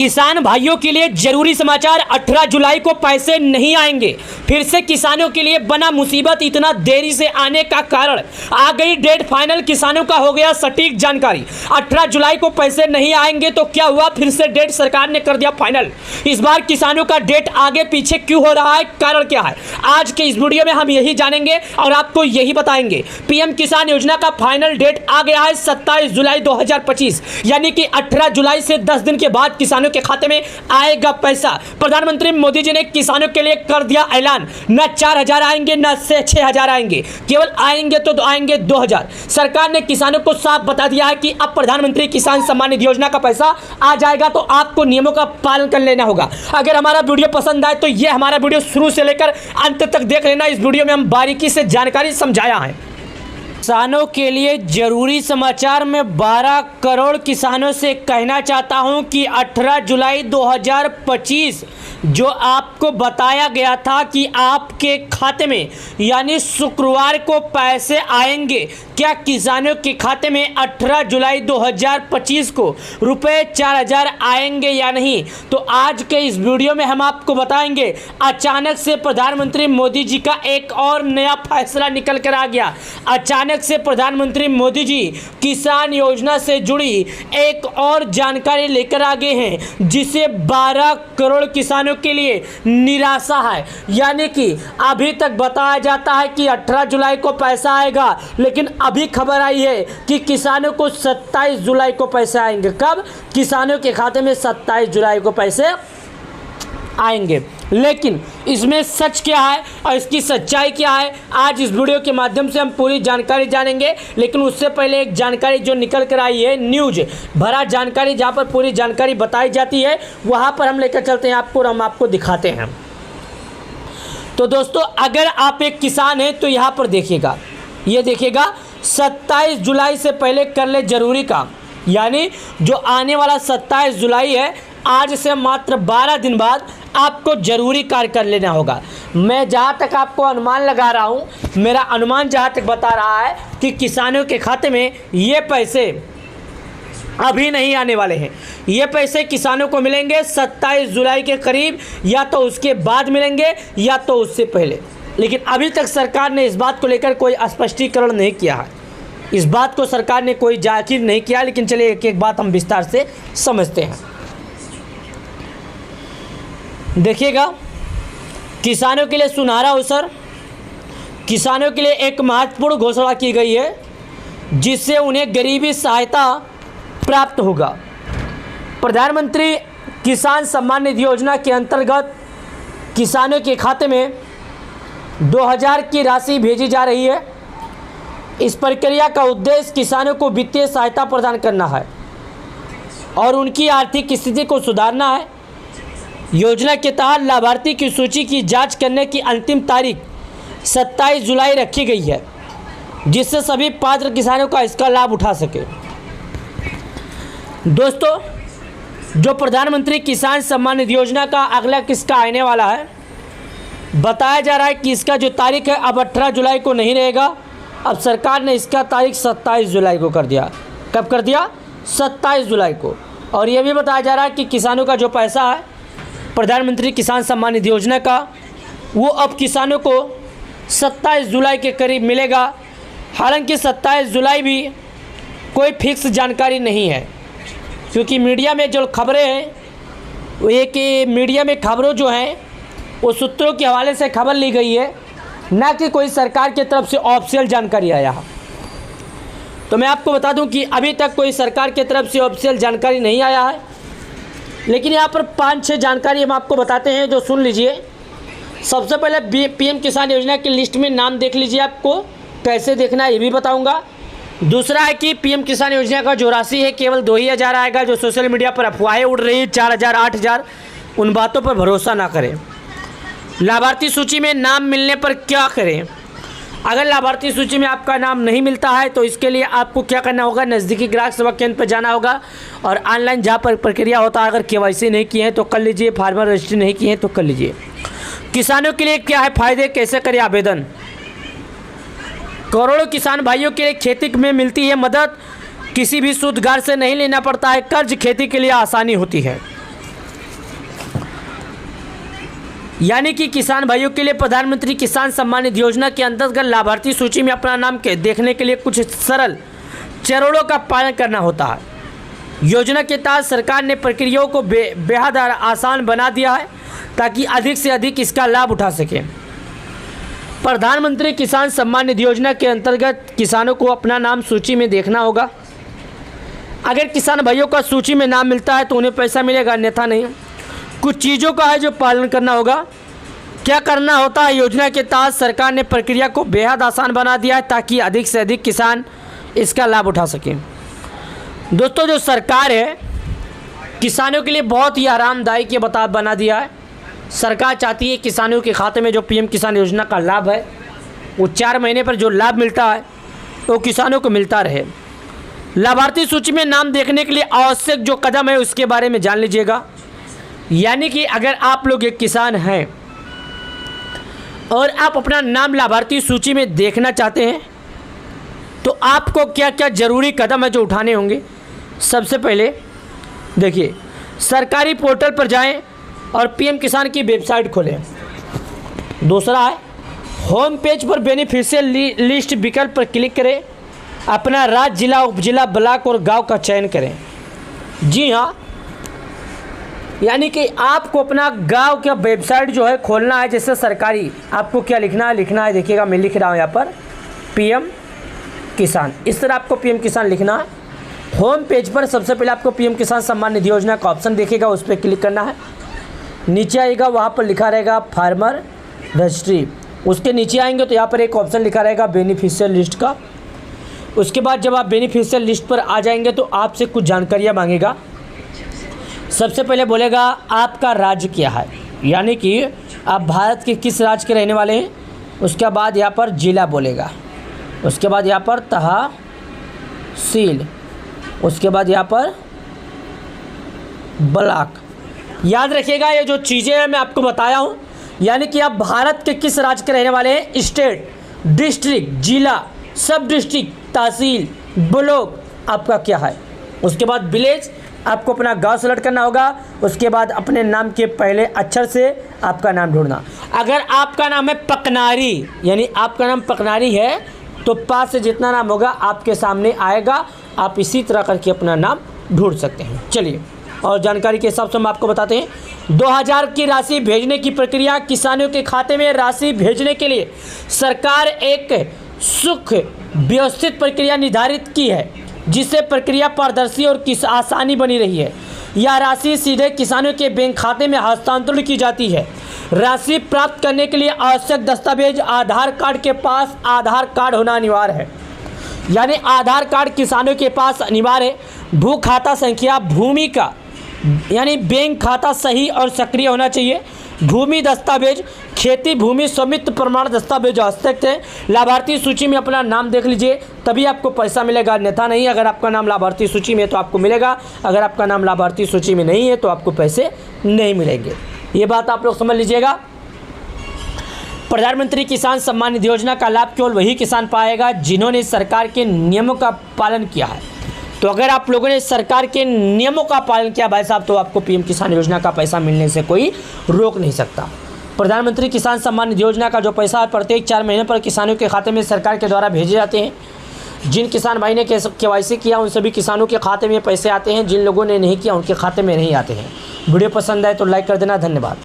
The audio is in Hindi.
किसान भाइयों के लिए जरूरी समाचार, 18 जुलाई को पैसे नहीं आएंगे। फिर से किसानों के लिए बना मुसीबत। इतना देरी से आने का कारण, आ गई डेट फाइनल, किसानों का हो गया सटीक जानकारी। 18 जुलाई को पैसे नहीं आएंगे तो क्या हुआ, फिर से डेट सरकार ने कर दिया फाइनल। इस बार किसानों का डेट आगे पीछे क्यों हो रहा है, कारण क्या है, आज के इस वीडियो में हम यही जानेंगे और आपको यही बताएंगे। पीएम किसान योजना का फाइनल डेट आ गया है 27 जुलाई 2025, यानी कि 18 जुलाई से 10 दिन के बाद किसानों के खाते में आएगा पैसा। प्रधानमंत्री मोदी जी ने किसानों के लिए कर दिया ऐलान, न 4000 आएंगे न 6000 आएंगे, केवल आएंगे तो आएंगे 2000। सरकार ने किसानों को साफ बता दिया है कि अब प्रधानमंत्री किसान सम्मान निधि योजना का पैसा आ जाएगा, तो आपको नियमों का पालन कर लेना होगा। अगर हमारा वीडियो पसंद आए तो यह हमारा वीडियो शुरू से लेकर अंत तक देख लेना। इस वीडियो में हम बारीकी से जानकारी समझाया है। किसानों के लिए जरूरी समाचार में 12 करोड़ किसानों से कहना चाहता हूं कि 18 जुलाई 2025 जो आपको बताया गया था कि आपके खाते में यानी शुक्रवार को पैसे आएंगे, क्या किसानों के खाते में 18 जुलाई 2025 को रुपए 4000 आएंगे या नहीं, तो आज के इस वीडियो में हम आपको बताएंगे। अचानक से प्रधानमंत्री मोदी जी का एक और नया फैसला निकल कर आ गया। अचानक से प्रधानमंत्री मोदी जी किसान योजना से जुड़ी एक और जानकारी लेकर आ गए हैं, जिसे 12 करोड़ किसानों के लिए निराशा है। यानी कि अभी तक बताया जाता है कि 18 जुलाई को पैसा आएगा, लेकिन अभी खबर आई है कि किसानों को 27 जुलाई को पैसे आएंगे। कब? किसानों के खाते में 27 जुलाई को पैसे आएंगे। लेकिन इसमें सच क्या है और इसकी सच्चाई क्या है, आज इस वीडियो के माध्यम से हम पूरी जानकारी जानेंगे। लेकिन उससे पहले एक जानकारी जो निकल कर आई है, न्यूज भरा जानकारी, जहां पर पूरी जानकारी बताई जाती है, वहां पर हम लेकर चलते हैं आपको और हम आपको दिखाते हैं। तो दोस्तों, अगर आप एक किसान हैं तो यहाँ पर देखिएगा, ये देखिएगा 27 जुलाई से पहले कर ले जरूरी काम, यानी जो आने वाला 27 जुलाई है, आज से मात्र 12 दिन बाद आपको जरूरी कार्य कर लेना होगा। मैं जहाँ तक आपको अनुमान लगा रहा हूँ, मेरा अनुमान जहाँ तक बता रहा है कि किसानों के खाते में ये पैसे अभी नहीं आने वाले हैं। ये पैसे किसानों को मिलेंगे 27 जुलाई के करीब, या तो उसके बाद मिलेंगे या तो उससे पहले। लेकिन अभी तक सरकार ने इस बात को लेकर कोई स्पष्टीकरण नहीं किया है, इस बात को सरकार ने कोई जाहिर नहीं किया। लेकिन चलिए एक एक बात हम विस्तार से समझते हैं। देखिएगा, किसानों के लिए सुनहरा अवसर, किसानों के लिए एक महत्वपूर्ण घोषणा की गई है, जिससे उन्हें गरीबी सहायता प्राप्त होगा। प्रधानमंत्री किसान सम्मान निधि योजना के अंतर्गत किसानों के खाते में 2000 की राशि भेजी जा रही है। इस प्रक्रिया का उद्देश्य किसानों को वित्तीय सहायता प्रदान करना है और उनकी आर्थिक स्थिति को सुधारना है। योजना के तहत लाभार्थी की सूची की जांच करने की अंतिम तारीख 27 जुलाई रखी गई है, जिससे सभी पात्र किसानों का इसका लाभ उठा सके। दोस्तों, जो प्रधानमंत्री किसान सम्मान निधि योजना का अगला किस्ता आने वाला है, बताया जा रहा है कि इसका जो तारीख है अब 18 जुलाई को नहीं रहेगा। अब सरकार ने इसका तारीख 27 जुलाई को कर दिया। कब कर दिया? 27 जुलाई को। और यह भी बताया जा रहा है कि किसानों का जो पैसा है प्रधानमंत्री किसान सम्मान निधि योजना का, वो अब किसानों को 27 जुलाई के करीब मिलेगा। हालांकि 27 जुलाई भी कोई फिक्स जानकारी नहीं है, क्योंकि मीडिया में जो खबरें हैं, वो ये कि मीडिया में खबरों जो हैं वो सूत्रों के हवाले से खबर ली गई है, ना कि कोई सरकार की तरफ से ऑफिशियल जानकारी आया। तो मैं आपको बता दूं कि अभी तक कोई सरकार की तरफ से ऑफिशियल जानकारी नहीं आया है। लेकिन यहाँ पर 5-6 जानकारी हम आपको बताते हैं, जो सुन लीजिए। सबसे पहले पीएम किसान योजना की लिस्ट में नाम देख लीजिए, आपको कैसे देखना है ये भी बताऊंगा। दूसरा है कि पीएम किसान योजना का जो राशि है केवल 2000 आएगा। जो सोशल मीडिया पर अफवाहें उड़ रही है 4000 8000, उन बातों पर भरोसा ना करें। लाभार्थी सूची में नाम मिलने पर क्या करें? अगर लाभार्थी सूची में आपका नाम नहीं मिलता है तो इसके लिए आपको क्या करना होगा, नज़दीकी ग्राहक सेवा केंद्र पर जाना होगा और ऑनलाइन जहाँ पर प्रक्रिया होता है, अगर केवाईसी नहीं किए हैं तो कर लीजिए, फार्मर रजिस्ट्री नहीं किए हैं तो कर लीजिए। किसानों के लिए क्या है फ़ायदे, कैसे करें आवेदन? करोड़ों किसान भाइयों के लिए खेती में मिलती है मदद, किसी भी सूदगार से नहीं लेना पड़ता है कर्ज, खेती के लिए आसानी होती है। यानी कि किसान भाइयों के लिए प्रधानमंत्री किसान सम्मान निधि योजना के अंतर्गत लाभार्थी सूची में अपना नाम देखने के लिए कुछ सरल चरणों का पालन करना होता है। योजना के तहत सरकार ने प्रक्रियाओं को बेहद आसान बना दिया है ताकि अधिक से अधिक इसका लाभ उठा सकें। प्रधानमंत्री किसान सम्मान निधि योजना के अंतर्गत किसानों को अपना नाम सूची में देखना होगा। अगर किसान भाइयों का सूची में नाम मिलता है तो उन्हें पैसा मिलेगा, अन्यथा नहीं। कुछ चीज़ों का है जो पालन करना होगा। क्या करना होता है? योजना के तहत सरकार ने प्रक्रिया को बेहद आसान बना दिया है ताकि अधिक से अधिक किसान इसका लाभ उठा सकें। दोस्तों, जो सरकार है किसानों के लिए बहुत ही आरामदायक ये बना दिया है। सरकार चाहती है किसानों के खाते में जो पीएम किसान योजना का लाभ है वो 4 महीने पर जो लाभ मिलता है वो किसानों को मिलता रहे। लाभार्थी सूची में नाम देखने के लिए आवश्यक जो कदम है उसके बारे में जान लीजिएगा। यानी कि अगर आप लोग एक किसान हैं और आप अपना नाम लाभार्थी सूची में देखना चाहते हैं तो आपको क्या क्या ज़रूरी कदम है जो उठाने होंगे। सबसे पहले देखिए, सरकारी पोर्टल पर जाएं और पीएम किसान की वेबसाइट खोलें। दूसरा है, होम पेज पर बेनिफिशियल लिस्ट विकल्प पर क्लिक करें। अपना राज्य, जिला, उपजिला, ब्लॉक और गांव का चयन करें। जी हाँ, यानी कि आपको अपना गांव का वेबसाइट जो है खोलना है। जैसे सरकारी, आपको क्या लिखना है देखिएगा, मैं लिख रहा हूँ यहाँ पर पीएम किसान। इस तरह आपको पीएम किसान लिखना है। होम पेज पर सबसे पहले आपको पीएम किसान सम्मान निधि योजना का ऑप्शन दिखेगा, उस पर क्लिक करना है। नीचे आएगा, वहाँ पर लिखा रहेगा फार्मर रजिस्ट्री। उसके नीचे आएंगे तो यहाँ पर एक ऑप्शन लिखा रहेगा बेनिफिशियल लिस्ट का। उसके बाद जब आप बेनिफिशियल लिस्ट पर आ जाएंगे तो आपसे कुछ जानकारियाँ मांगेगा। सबसे पहले बोलेगा आपका राज्य क्या है, यानी कि आप भारत के किस राज्य के रहने वाले हैं। उसके बाद यहाँ पर जिला बोलेगा। उसके बाद यहाँ पर तहसील। उसके बाद यहाँ पर ब्लॉक। याद रखिएगा, ये जो चीज़ें हैं मैं आपको बताया हूँ, यानी कि आप भारत के किस राज्य के रहने वाले हैं, स्टेट, डिस्ट्रिक्ट, जिला, सब डिस्ट्रिक्ट, तहसील, ब्लॉक आपका क्या है। उसके बाद विलेज, आपको अपना गांव सेलेक्ट करना होगा। उसके बाद अपने नाम के पहले अक्षर से आपका नाम ढूंढना। अगर आपका नाम है पकनारी, यानी आपका नाम पकनारी है तो 5 से जितना नाम होगा आपके सामने आएगा। आप इसी तरह करके अपना नाम ढूंढ सकते हैं। चलिए, और जानकारी के हिसाब से हम आपको बताते हैं। 2000 की राशि भेजने की प्रक्रिया। किसानों के खाते में राशि भेजने के लिए सरकार एक व्यवस्थित प्रक्रिया निर्धारित की है, जिससे प्रक्रिया पारदर्शी और आसानी बनी रही है। यह राशि सीधे किसानों के बैंक खाते में हस्तांतरण की जाती है। राशि प्राप्त करने के लिए आवश्यक दस्तावेज आधार कार्ड के पास आधार कार्ड होना अनिवार्य है, यानी आधार कार्ड किसानों के पास अनिवार्य है। भू खाता संख्या, भूमि का यानी बैंक खाता सही और सक्रिय होना चाहिए। भूमि दस्तावेज, खेती भूमि स्वामित्व प्रमाण दस्तावेज आवश्यक है। लाभार्थी सूची में अपना नाम देख लीजिए, तभी आपको पैसा मिलेगा, अन्यथा नहीं। अगर आपका नाम लाभार्थी सूची में है तो आपको मिलेगा, अगर आपका नाम लाभार्थी सूची में नहीं है तो आपको पैसे नहीं मिलेंगे। ये बात आप लोग समझ लीजिएगा। प्रधानमंत्री किसान सम्मान निधि योजना का लाभ केवल वही किसान पाएगा जिन्होंने सरकार के नियमों का पालन किया है। तो अगर आप लोगों ने सरकार के नियमों का पालन किया भाई साहब, तो आपको पीएम किसान योजना का पैसा मिलने से कोई रोक नहीं सकता। प्रधानमंत्री किसान सम्मान निधि योजना का जो पैसा प्रत्येक 4 महीने पर किसानों के खाते में सरकार के द्वारा भेजे जाते हैं। जिन किसान भाई ने KYC किया उन सभी किसानों के खाते में पैसे आते हैं। जिन लोगों ने नहीं किया उनके खाते में नहीं आते हैं। वीडियो पसंद आए तो लाइक कर देना। धन्यवाद।